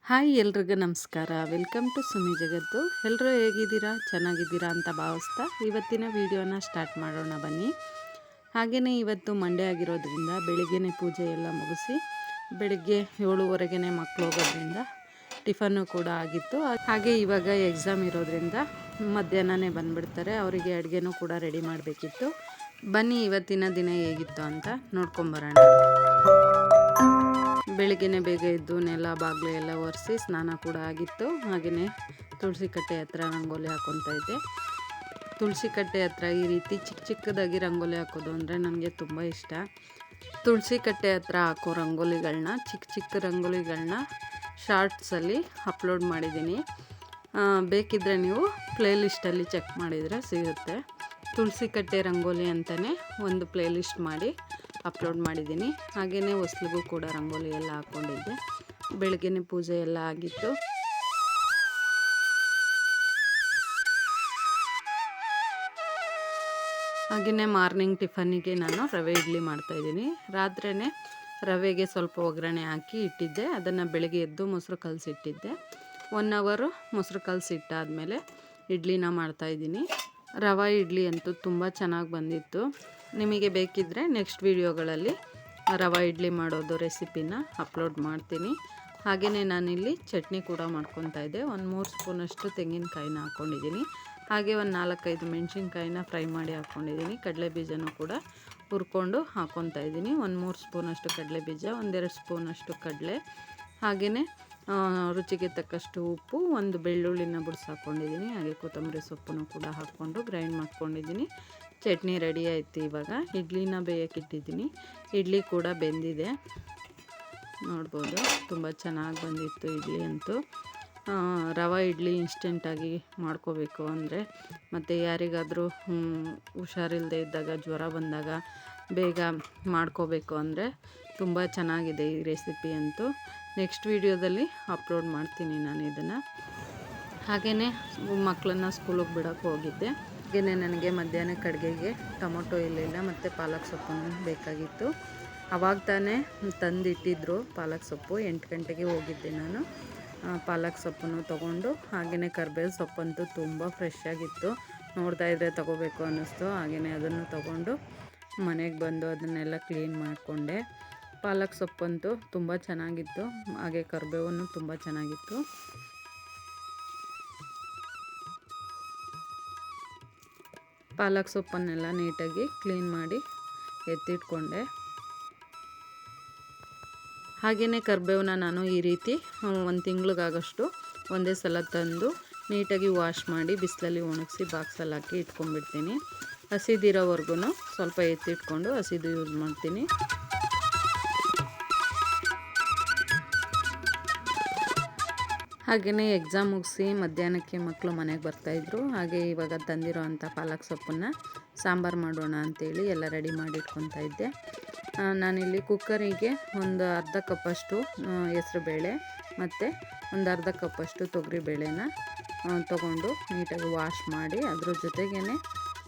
Hi ಎಲ್ರಿಗೂ ನಮಸ್ಕಾರ. Welcome to ಸುಮ್ಮಿಜಗತ್ತು. ಎಲ್ಲರೂ ಹೇಗಿದ್ದೀರಾ? ಚೆನ್ನಾಗಿದ್ದೀರಾ ಅಂತ ಭಾವಿಸ್ತಾ ಇವತ್ತಿನ ವಿಡಿಯೋನ ಸ್ಟಾರ್ಟ್ ಮಾಡೋಣ ಬನ್ನಿ. ಹಾಗೆಯೇ ಇವತ್ತು ಮಂಡೇ ಆಗಿರೋದ್ರಿಂದ ಬೆಳಿಗ್ಗೆನೇ ಪೂಜೆ ಎಲ್ಲ ಮುಗಿಸಿ ಬೆಳಿಗ್ಗೆ 7:30ಗೆ ಮಕ್ಕಳು ಹೋಗೋದ್ರಿಂದ ಟಿಫನ್ನು ಕೂಡ ಆಗಿತ್ತು. ಹಾಗೆ ಇವಾಗ ಎಕ್ಸಾಮ್ ಇರೋದ್ರಿಂದ ಮಧ್ಯಾಹ್ನನೇ ಬಂದುಬಿಡ್ತಾರೆ. ಅವರಿಗೆ ಅಡುಗೆನೂ ಕೂಡ ರೆಡಿ ಮಾಡಬೇಕಿತ್ತು. ಬನ್ನಿ ಇವತ್ತಿನ ದಿನ ಹೇಗಿತ್ತು ಅಂತ ನೋಡ್ಕೊಂಬರೋಣ. ಬೆಳಿಗ್ಗೆನೇ ಬೇಗ ಎದ್ದು ನೆಲ ಬಾಗಿಲು ಎಲ್ಲ ಒರೆಸಿ ಸ್ನಾನ ಕೂಡ ಆಗಿತ್ತು. ಹಾಗೆಯೇ ತುಳಸಿ ಕಟ್ಟೆ ಹತ್ರ ರಂಗೋಲಿ ಹಾಕ್ಕೊತಾ ಇದ್ದೆ. ತುಳಸಿ ಕಟ್ಟೆ ಹತ್ರ ಈ ರೀತಿ ಚಿಕ್ಕದಾಗಿ ರಂಗೋಲಿ ಹಾಕೋದು ಅಂದರೆ ನನಗೆ ತುಂಬ ಇಷ್ಟ. ತುಳಸಿ ಕಟ್ಟೆ ಹತ್ರ ಹಾಕೋ ರಂಗೋಲಿಗಳನ್ನ ಚಿಕ್ಕ ರಂಗೋಲಿಗಳನ್ನ ಶಾರ್ಟ್ಸಲ್ಲಿ ಅಪ್ಲೋಡ್ ಮಾಡಿದ್ದೀನಿ. ಬೇಕಿದ್ದರೆ ನೀವು ಪ್ಲೇಲಿಸ್ಟಲ್ಲಿ ಚೆಕ್ ಮಾಡಿದರೆ ಸಿಗುತ್ತೆ. ತುಳಸಿ ಕಟ್ಟೆ ರಂಗೋಲಿ ಅಂತಲೇ ಒಂದು ಪ್ಲೇಲಿಸ್ಟ್ ಮಾಡಿ ಅಪ್ಲೋಡ್ ಮಾಡಿದ್ದೀನಿ. ಹಾಗೆಯೇ ಹೊಸ್ಲಿಗೂ ಕೂಡ ರಂಗೋಲಿ ಎಲ್ಲ ಹಾಕ್ಕೊಂಡಿದ್ದೆ. ಬೆಳಗ್ಗೆನೇ ಪೂಜೆ ಎಲ್ಲ ಆಗಿತ್ತು. ಹಾಗೆಯೇ ಮಾರ್ನಿಂಗ್ ಟಿಫನ್ನಿಗೆ ನಾನು ರವೆ ಇಡ್ಲಿ ಮಾಡ್ತಾಯಿದ್ದೀನಿ. ರಾತ್ರಿಯೇ ರವೆಗೆ ಸ್ವಲ್ಪ ಒಗ್ಗರಣೆ ಹಾಕಿ ಇಟ್ಟಿದ್ದೆ. ಅದನ್ನು ಬೆಳಗ್ಗೆ ಎದ್ದು ಮೊಸರು ಕಲಸಿಟ್ಟಿದ್ದೆ. 1 ಅವರು ಮೊಸರು ಕಲಸಿಟ್ಟಾದಮೇಲೆ ಇಡ್ಲಿನ ಮಾಡ್ತಾಯಿದ್ದೀನಿ. ರವೆ ಇಡ್ಲಿ ಅಂತೂ ತುಂಬ ಚೆನ್ನಾಗಿ ಬಂದಿತ್ತು. ನಿಮಗೆ ಬೇಕಿದ್ದರೆ ನೆಕ್ಸ್ಟ್ ವೀಡಿಯೋಗಳಲ್ಲಿ ರವೆ ಇಡ್ಲಿ ಮಾಡೋದು ರೆಸಿಪಿನ ಅಪ್ಲೋಡ್ ಮಾಡ್ತೀನಿ. ಹಾಗೆಯೇ ನಾನಿಲ್ಲಿ ಚಟ್ನಿ ಕೂಡ ಮಾಡ್ಕೊತಾ ಇದ್ದೆ. 3 ಸ್ಪೂನಷ್ಟು ತೆಂಗಿನಕಾಯಿನ ಹಾಕ್ಕೊಂಡಿದ್ದೀನಿ. ಹಾಗೆ 4-5 ಮೆಣಸಿನ್ಕಾಯಿನ ಫ್ರೈ ಮಾಡಿ ಹಾಕ್ಕೊಂಡಿದ್ದೀನಿ. ಕಡಲೆ ಬೀಜನೂ ಕೂಡ ಹುರ್ಕೊಂಡು ಹಾಕ್ಕೊತಾ ಇದ್ದೀನಿ. 3 ಸ್ಪೂನಷ್ಟು ಕಡಲೆ ಬೀಜ, 2 ಸ್ಪೂನಷ್ಟು ಕಡಲೆ, ಹಾಗೆಯೇ ರುಚಿಗೆ ತಕ್ಕಷ್ಟು ಉಪ್ಪು, 1 ಬೆಳ್ಳುಳ್ಳಿನ ಬಿಡಿಸಿ ಹಾಕ್ಕೊಂಡಿದ್ದೀನಿ. ಹಾಗೆ ಕೊತ್ತಂಬರಿ ಸೊಪ್ಪನ್ನು ಕೂಡ ಹಾಕ್ಕೊಂಡು ಗ್ರೈಂಡ್ ಮಾಡ್ಕೊಂಡಿದ್ದೀನಿ. ಚಟ್ನಿ ರೆಡಿ ಆಯಿತು. ಇವಾಗ ಇಡ್ಲಿನ ಬೇಯಕ್ಕಿಟ್ಟಿದ್ದೀನಿ. ಇಡ್ಲಿ ಕೂಡ ಬೆಂದಿದೆ, ನೋಡ್ಬೋದು. ತುಂಬ ಚೆನ್ನಾಗಿ ಬಂದಿತ್ತು ಇಡ್ಲಿ ಅಂತೂ. ರವೆ ಇಡ್ಲಿ ಇನ್ಸ್ಟೆಂಟಾಗಿ ಮಾಡ್ಕೋಬೇಕು ಅಂದರೆ, ಮತ್ತು ಯಾರಿಗಾದರೂ ಹುಷಾರಿಲ್ಲದೆ ಇದ್ದಾಗ, ಜ್ವರ ಬಂದಾಗ ಬೇಗ ಮಾಡ್ಕೋಬೇಕು ಅಂದರೆ ತುಂಬ ಚೆನ್ನಾಗಿದೆ ಈ ರೆಸಿಪಿ ಅಂತೂ. ನೆಕ್ಸ್ಟ್ ವೀಡಿಯೋದಲ್ಲಿ ಅಪ್ಲೋಡ್ ಮಾಡ್ತೀನಿ ನಾನು ಇದನ್ನು. ಹಾಗೆಯೇ ಮಕ್ಕಳನ್ನ ಸ್ಕೂಲಿಗೆ ಬಿಡೋಕ್ಕೆ ಹೋಗಿದ್ದೆ. ಹಾಗೆಯೇ ನನಗೆ ಮಧ್ಯಾಹ್ನಕ್ಕೆ ಅಡುಗೆಗೆ ಟೊಮೊಟೊ ಇರಲಿಲ್ಲ ಮತ್ತು ಪಾಲಕ್ ಸೊಪ್ಪನ್ನು ಬೇಕಾಗಿತ್ತು. ಆವಾಗ ತಾನೇ ತಂದಿಟ್ಟಿದ್ರು ಪಾಲಕ್ ಸೊಪ್ಪು. 8 ಗಂಟೆಗೆ ಹೋಗಿದ್ದೆ ನಾನು. ಪಾಲಕ್ ಸೊಪ್ಪನ್ನು ತೊಗೊಂಡು, ಹಾಗೆಯೇ ಕರಿಬೇವು ಸೊಪ್ಪಂತೂ ತುಂಬ ಫ್ರೆಶ್ ಆಗಿತ್ತು. ನೋಡ್ತಾ ಇದ್ದರೆ ತೊಗೋಬೇಕು ಅನ್ನಿಸ್ತು. ಹಾಗೆಯೇ ಅದನ್ನು ತೊಗೊಂಡು ಮನೆಗೆ ಬಂದು ಅದನ್ನೆಲ್ಲ ಕ್ಲೀನ್ ಮಾಡಿಕೊಂಡೆ. ಪಾಲಕ್ ಸೊಪ್ಪಂತೂ ತುಂಬ ಚೆನ್ನಾಗಿತ್ತು. ಹಾಗೆ ಕರಿಬೇವನ್ನು ತುಂಬ ಚೆನ್ನಾಗಿತ್ತು. ಪಾಲಕ್ ಸೊಪ್ಪನ್ನೆಲ್ಲ ನೀಟಾಗಿ ಕ್ಲೀನ್ ಮಾಡಿ ಎತ್ತಿಟ್ಕೊಂಡೆ. ಹಾಗೆಯೇ ಕರಿಬೇವನ್ನ ನಾನು ಈ ರೀತಿ 1 ತಿಂಗಳಿಗಾಗಷ್ಟು ಒಂದೇ ಸಲ ತಂದು ನೀಟಾಗಿ ವಾಶ್ ಮಾಡಿ ಬಿಸಿಲಲ್ಲಿ ಒಣಗಿಸಿ ಬಾಕ್ಸಲ್ಲಿ ಹಾಕಿ ಇಟ್ಕೊಂಡ್ಬಿಡ್ತೀನಿ. ಹಸಿದಿರೋವರೆಗೂ ಸ್ವಲ್ಪ ಎತ್ತಿಟ್ಕೊಂಡು ಹಸಿದು ಯೂಸ್ ಮಾಡ್ತೀನಿ. ಹಾಗೆಯೇ ಎಕ್ಸಾಮ್ ಮುಗಿಸಿ ಮಧ್ಯಾಹ್ನಕ್ಕೆ ಮಕ್ಕಳು ಮನೆಗೆ ಬರ್ತಾಯಿದ್ರು. ಹಾಗೆ ಇವಾಗ ತಂದಿರೋ ಅಂಥ ಪಾಲಕ್ ಸೊಪ್ಪನ್ನು ಸಾಂಬಾರು ಮಾಡೋಣ ಅಂಥೇಳಿ ಎಲ್ಲ ರೆಡಿ ಮಾಡಿ ಇಟ್ಕೊತಾ ಇದ್ದೆ. ನಾನಿಲ್ಲಿ ಕುಕ್ಕರಿಗೆ ಒಂದು ಅರ್ಧ ಕಪ್ಪಷ್ಟು ಹೆಸರುಬೇಳೆ ಮತ್ತು ಒಂದು ಅರ್ಧ ಕಪ್ಪಷ್ಟು ತೊಗರಿಬೇಳೆನ ತೊಗೊಂಡು ನೀಟಾಗಿ ವಾಶ್ ಮಾಡಿ, ಅದ್ರ ಜೊತೆಗೇ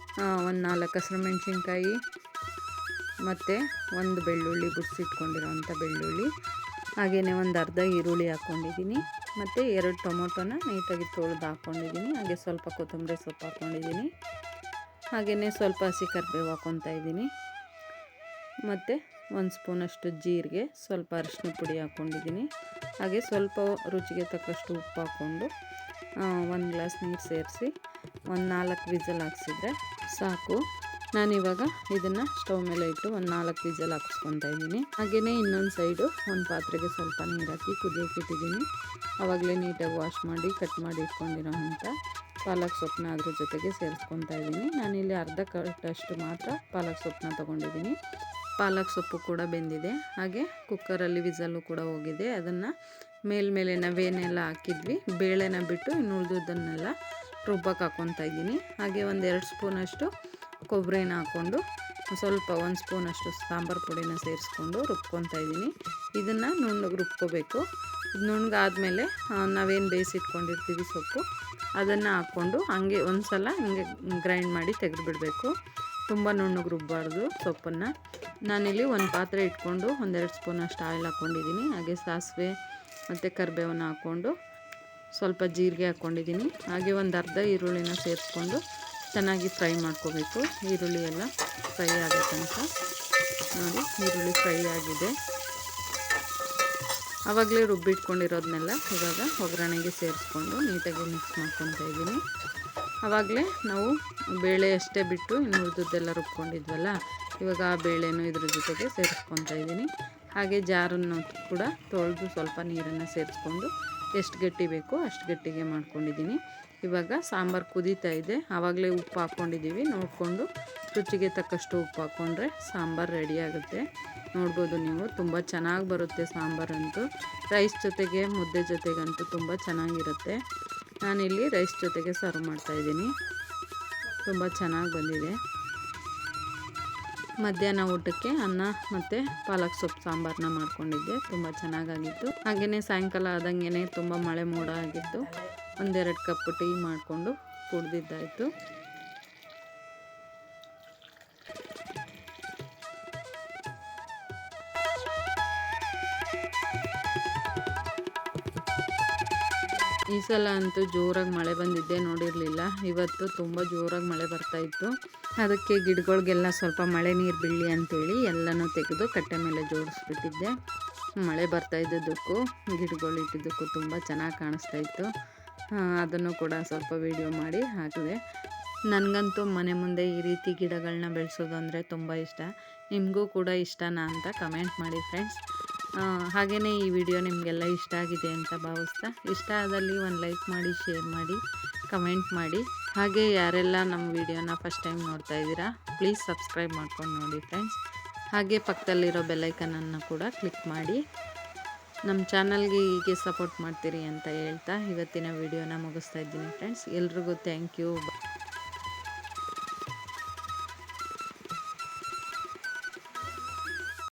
4 ಹಸಿಮೆಣ್ಸಿನ್ಕಾಯಿ ಮತ್ತು 1 ಬೆಳ್ಳುಳ್ಳಿ, ಬಿಡಿಸಿಟ್ಕೊಂಡಿರೋವಂಥ ಬೆಳ್ಳುಳ್ಳಿ, ಹಾಗೆಯೇ ಒಂದು ಅರ್ಧ ಈರುಳ್ಳಿ ಹಾಕ್ಕೊಂಡಿದ್ದೀನಿ ಮತ್ತು 2 ಟೊಮೊಟೊನ ನೀಟಾಗಿ ತೊಳೆದು ಹಾಕ್ಕೊಂಡಿದ್ದೀನಿ. ಹಾಗೆ ಸ್ವಲ್ಪ ಕೊತ್ತಂಬರಿ ಸೊಪ್ಪು ಹಾಕ್ಕೊಂಡಿದ್ದೀನಿ. ಹಾಗೆಯೇ ಸ್ವಲ್ಪ ಹಸಿ ಕರಿಬೇವು ಹಾಕ್ಕೊತಾ ಇದ್ದೀನಿ. ಮತ್ತು 1 ಸ್ಪೂನಷ್ಟು ಜೀರಿಗೆ, ಸ್ವಲ್ಪ ಅರಿಶಿನ ಪುಡಿ ಹಾಕ್ಕೊಂಡಿದ್ದೀನಿ. ಹಾಗೆ ಸ್ವಲ್ಪ ರುಚಿಗೆ ತಕ್ಕಷ್ಟು ಉಪ್ಪು ಹಾಕ್ಕೊಂಡು 1 ಗ್ಲಾಸ್ ನೀರು ಸೇರಿಸಿ 4 ವಿಸಲ್ ಹಾಕ್ಸಿದ್ರೆ ಸಾಕು. ನಾನಿವಾಗ ಇದನ್ನು ಸ್ಟವ್ ಮೇಲೆ ಇಟ್ಟು 4 ವಿಸಲ್ ಹಾಕಿಸ್ಕೊತಾ ಇದ್ದೀನಿ. ಹಾಗೆಯೇ ಇನ್ನೊಂದು ಸೈಡು ಒಂದು ಪಾತ್ರೆಗೆ ಸ್ವಲ್ಪ ನೀರು ಹಾಕಿ ಕುದಿಯೋಕೆ ಇಟ್ಟಿದ್ದೀನಿ. ಆವಾಗಲೇ ನೀಟಾಗಿ ವಾಶ್ ಮಾಡಿ ಕಟ್ ಮಾಡಿ ಇಟ್ಕೊಂಡಿರೋ ಅಂಥ ಪಾಲಕ್ ಸೊಪ್ಪನ್ನ ಅದ್ರ ಜೊತೆಗೆ ಸೇರಿಸ್ಕೊತಾ ಇದ್ದೀನಿ. ನಾನಿಲ್ಲಿ ಅರ್ಧ ಕಟ್ಟಷ್ಟು ಮಾತ್ರ ಪಾಲಕ್ ಸೊಪ್ಪನ್ನ ತೊಗೊಂಡಿದ್ದೀನಿ. ಪಾಲಕ್ ಸೊಪ್ಪು ಕೂಡ ಬೆಂದಿದೆ. ಹಾಗೆ ಕುಕ್ಕರಲ್ಲಿ ವಿಸಲ್ಲು ಕೂಡ ಹೋಗಿದೆ. ಅದನ್ನು ಮೇಲ್ಮೇಲೆ ನಾವೇನೆಲ್ಲ ಹಾಕಿದ್ವಿ ಬೇಳೆನ ಬಿಟ್ಟು ಇನ್ನು ಉಳಿದದ್ದನ್ನೆಲ್ಲ ರುಬ್ಬಕ್ಕೆ ಹಾಕ್ಕೊತಾ ಇದ್ದೀನಿ. ಹಾಗೆ 2 ಸ್ಪೂನಷ್ಟು ಕೊಬ್ಬರಿನ ಹಾಕ್ಕೊಂಡು ಸ್ವಲ್ಪ 1 ಸ್ಪೂನಷ್ಟು ಸಾಂಬಾರು ಪುಡಿನ ಸೇರಿಸ್ಕೊಂಡು ರುಬ್ಕೊತಾ ಇದ್ದೀನಿ. ಇದನ್ನು ನುಣ್ಣಗೆ ರುಬ್ಕೋಬೇಕು. ಇದು ನುಣ್ಣಗಾದ್ಮೇಲೆ ನಾವೇನು ಬೇಯಿಸಿಟ್ಕೊಂಡಿರ್ತೀವಿ ಸೊಪ್ಪು, ಅದನ್ನು ಹಾಕ್ಕೊಂಡು ಹಾಗೆ ಒಂದು ಸಲ ಹಿಂಗೆ ಗ್ರೈಂಡ್ ಮಾಡಿ ತೆಗೆದುಬಿಡಬೇಕು. ತುಂಬ ನುಣ್ಣಗೆ ರುಬ್ಬಾರ್ದು ಸೊಪ್ಪನ್ನು. ನಾನಿಲ್ಲಿ ಒಂದು ಪಾತ್ರೆ ಇಟ್ಕೊಂಡು 1-2 ಸ್ಪೂನಷ್ಟು ಆಯಿಲ್ ಹಾಕ್ಕೊಂಡಿದ್ದೀನಿ. ಹಾಗೆ ಸಾಸಿವೆ, ಮತ್ತು ಕರಿಬೇವನ್ನ ಹಾಕ್ಕೊಂಡು ಸ್ವಲ್ಪ ಜೀರಿಗೆ ಹಾಕ್ಕೊಂಡಿದ್ದೀನಿ. ಹಾಗೆ ಒಂದು ಅರ್ಧ ಈರುಳ್ಳಿನ ಸೇರಿಸ್ಕೊಂಡು ಚೆನ್ನಾಗಿ ಫ್ರೈ ಮಾಡ್ಕೋಬೇಕು. ಈರುಳ್ಳಿ ಎಲ್ಲ ಫ್ರೈ ಆಗೋ ತನಕ. ನೋಡಿ, ಈರುಳ್ಳಿ ಫ್ರೈ ಆಗಿದೆ. ಆವಾಗಲೇ ರುಬ್ಬಿಟ್ಕೊಂಡಿರೋದನ್ನೆಲ್ಲ ಇವಾಗ ಒಗ್ಗರಣೆಗೆ ಸೇರಿಸ್ಕೊಂಡು ನೀಟಾಗಿ ಮಿಕ್ಸ್ ಮಾಡ್ಕೊತಾ ಇದ್ದೀನಿ. ಆವಾಗಲೇ ನಾವು ಬೇಳೆ ಅಷ್ಟೇ ಬಿಟ್ಟು ಇನ್ನು ಉಳಿದದ್ದೆಲ್ಲ ರುಬ್ಕೊಂಡಿದ್ವಲ್ಲ, ಇವಾಗ ಆ ಬೇಳೆನೂ ಇದ್ರ ಜೊತೆಗೆ ಸೇರಿಸ್ಕೊತಾ ಇದ್ದೀನಿ. ಹಾಗೆ ಜಾರನ್ನು ಕೂಡ ತೊಳೆದು ಸ್ವಲ್ಪ ನೀರನ್ನು ಸೇರಿಸ್ಕೊಂಡು ಎಷ್ಟು ಗಟ್ಟಿ ಬೇಕೋ ಅಷ್ಟು ಗಟ್ಟಿಗೆ ಮಾಡ್ಕೊಂಡಿದ್ದೀನಿ. ಇವಾಗ ಸಾಂಬಾರು ಕುದೀತಾ ಇದೆ. ಆವಾಗಲೇ ಉಪ್ಪು ಹಾಕ್ಕೊಂಡಿದ್ದೀವಿ. ನೋಡಿಕೊಂಡು ರುಚಿಗೆ ತಕ್ಕಷ್ಟು ಉಪ್ಪು ಹಾಕ್ಕೊಂಡ್ರೆ ಸಾಂಬಾರು ರೆಡಿ ಆಗುತ್ತೆ. ನೋಡ್ಬೋದು ನೀವು, ತುಂಬ ಚೆನ್ನಾಗಿ ಬರುತ್ತೆ ಸಾಂಬಾರಂತೂ. ರೈಸ್ ಜೊತೆಗೆ ಮುದ್ದೆ ಜೊತೆಗಂತೂ ತುಂಬ ಚೆನ್ನಾಗಿರುತ್ತೆ. ನಾನಿಲ್ಲಿ ರೈಸ್ ಜೊತೆಗೆ ಸರ್ವ್ ಮಾಡ್ತಾಯಿದ್ದೀನಿ. ತುಂಬ ಚೆನ್ನಾಗಿ ಬಂದಿದೆ. ಮಧ್ಯಾಹ್ನ ಊಟಕ್ಕೆ ಅನ್ನ ಮತ್ತು ಪಾಲಕ್ ಸೊಪ್ಪು ಸಾಂಬಾರನ್ನ ಮಾಡ್ಕೊಂಡಿದ್ದೆ. ತುಂಬ ಚೆನ್ನಾಗಾಗಿತ್ತು. ಹಾಗೆಯೇ ಸಾಯಂಕಾಲ ಆದಂಗೆ ತುಂಬ ಮಳೆ ಮೋಡ ಆಗಿತ್ತು. ಒಂದೆರಡು ಕಪ್ ಟೀ ಮಾಡಿಕೊಂಡು ಕುಡ್ದಿದ್ದಾಯಿತು. ಈ ಸಲ ಅಂತೂ ಜೋರಾಗಿ ಮಳೆ ಬಂದಿದ್ದೆ ನೋಡಿರಲಿಲ್ಲ. ಇವತ್ತು ತುಂಬ ಜೋರಾಗಿ ಮಳೆ ಬರ್ತಾಯಿತ್ತು. ಅದಕ್ಕೆ ಗಿಡಗಳಿಗೆಲ್ಲ ಸ್ವಲ್ಪ ಮಳೆ ನೀರು ಬೀಳಲಿ ಅಂಥೇಳಿ ಎಲ್ಲನೂ ತೆಗೆದು ಕಟ್ಟೆ ಮೇಲೆ ಜೋಡಿಸ್ಬಿಟ್ಟಿದ್ದೆ. ಮಳೆ ಬರ್ತಾಯಿದ್ದಕ್ಕೂ ಗಿಡಗಳು ಇಟ್ಟಿದ್ದಕ್ಕೂ ತುಂಬ ಚೆನ್ನಾಗಿ ಕಾಣಿಸ್ತಾಯಿತ್ತು. ಅದನ್ನು ಕೂಡ ಸ್ವಲ್ಪ ವೀಡಿಯೋ ಮಾಡಿ ಹಾಕಿದೆ. ನನಗಂತೂ ಮನೆ ಮುಂದೆ ಈ ರೀತಿ ಗಿಡಗಳನ್ನ ಬೆಳೆಸೋದು ಅಂದರೆ ತುಂಬ ಇಷ್ಟ. ನಿಮಗೂ ಕೂಡ ಇಷ್ಟನಾ ಅಂತ ಕಮೆಂಟ್ ಮಾಡಿ ಫ್ರೆಂಡ್ಸ್. ಹಾಗೆಯೇ ಈ ವಿಡಿಯೋ ನಿಮಗೆಲ್ಲ ಇಷ್ಟ ಆಗಿದೆ ಅಂತ ಭಾವಿಸ್ತಾ, ಇಷ್ಟ ಆದಲ್ಲಿ ಒಂದು ಲೈಕ್ ಮಾಡಿ, ಶೇರ್ ಮಾಡಿ, ಕಮೆಂಟ್ ಮಾಡಿ. ಹಾಗೆ ಯಾರೆಲ್ಲ ನಮ್ಮ ವಿಡಿಯೋನ ಫಸ್ಟ್ ಟೈಮ್ ನೋಡ್ತಾ ಇದ್ದೀರಾ ಪ್ಲೀಸ್ ಸಬ್ಸ್ಕ್ರೈಬ್ ಮಾಡ್ಕೊಂಡು ನೋಡಿ ಫ್ರೆಂಡ್ಸ್. ಹಾಗೆ ಪಕ್ಕದಲ್ಲಿರೋ ಬೆಲ್ಲೈಕನನ್ನು ಕೂಡ ಕ್ಲಿಕ್ ಮಾಡಿ ನಮ್ಮ ಚಾನಲ್ಗೆ ಹೀಗೆ ಸಪೋರ್ಟ್ ಮಾಡ್ತೀರಿ ಅಂತ ಹೇಳ್ತಾ ಇವತ್ತಿನ ವಿಡಿಯೋನ ಮುಗಿಸ್ತಾ ಇದ್ದೀನಿ ಫ್ರೆಂಡ್ಸ್. ಎಲ್ರಿಗೂ ಥ್ಯಾಂಕ್ ಯು.